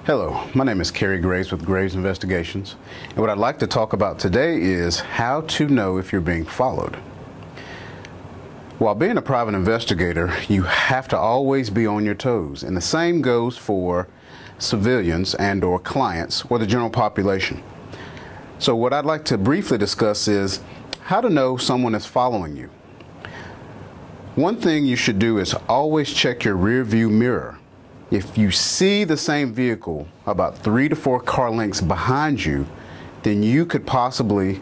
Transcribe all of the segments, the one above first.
Hello, my name is Kerry Graves with Graves Investigations, and what I'd like to talk about today is how to know if you're being followed. While being a private investigator, you have to always be on your toes, and the same goes for civilians and or clients or the general population. So what I'd like to briefly discuss is how to know someone is following you. One thing you should do is always check your rear view mirror. If you see the same vehicle about 3 to 4 car lengths behind you, then you could possibly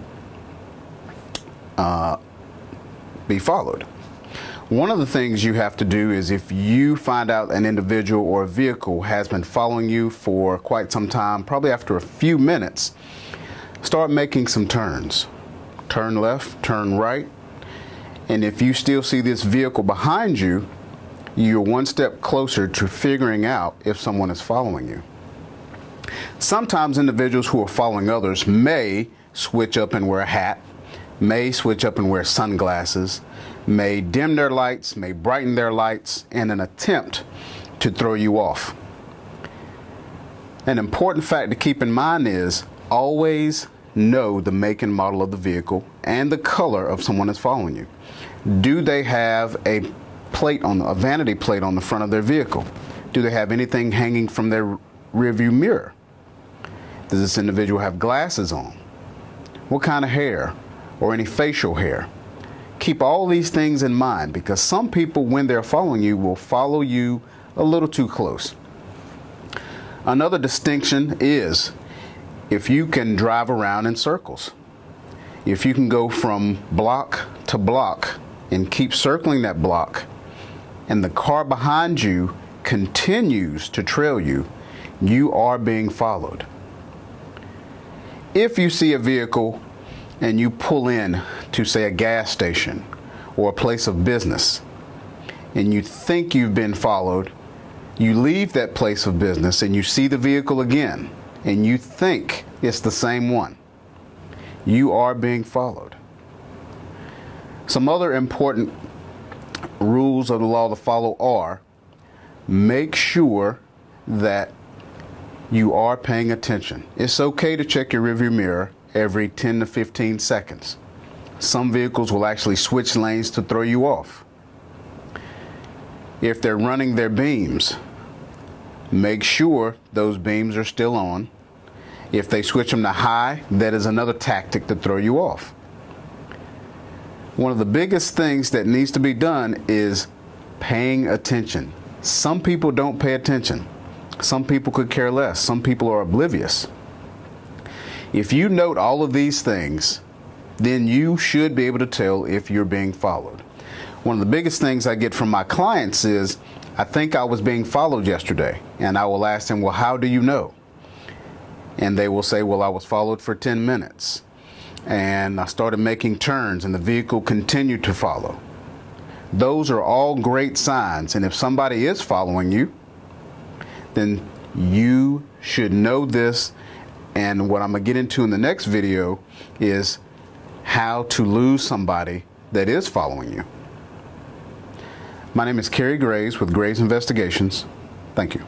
be followed. One of the things you have to do is if you find out an individual or a vehicle has been following you for quite some time, probably after a few minutes, start making some turns. Turn left, turn right, and if you still see this vehicle behind you, you're one step closer to figuring out if someone is following you. Sometimes individuals who are following others may switch up and wear a hat, may switch up and wear sunglasses, may dim their lights, may brighten their lights in an attempt to throw you off. An important fact to keep in mind is always know the make and model of the vehicle and the color of someone that's following you. Do they have a vanity plate on the front of their vehicle? Do they have anything hanging from their rearview mirror? Does this individual have glasses on? What kind of hair or any facial hair? Keep all these things in mind because some people, when they're following you, will follow you a little too close. Another distinction is if you can drive around in circles. If you can go from block to block and keep circling that block, and the car behind you continues to trail you, you are being followed. If you see a vehicle and you pull in to, say, a gas station or a place of business, and you think you've been followed, you leave that place of business and you see the vehicle again, and you think it's the same one, you are being followed. Some other important rules of the law to follow are: make sure that you are paying attention. It's okay to check your rearview mirror every 10 to 15 seconds. Some vehicles will actually switch lanes to throw you off. If they're running their beams, make sure those beams are still on. If they switch them to high, that is another tactic to throw you off. One of the biggest things that needs to be done is paying attention. Some people don't pay attention. Some people could care less. Some people are oblivious. If you note all of these things, then you should be able to tell if you're being followed. One of the biggest things I get from my clients is, I think I was being followed yesterday. And I will ask them, well, how do you know? And they will say, well, I was followed for 10 minutes. And I started making turns and the vehicle continued to follow. Those are all great signs, and if somebody is following you, then you should know this. And what I'm going to get into in the next video is how to lose somebody that is following you. My name is Kerry Graves with Graves Investigations. Thank you.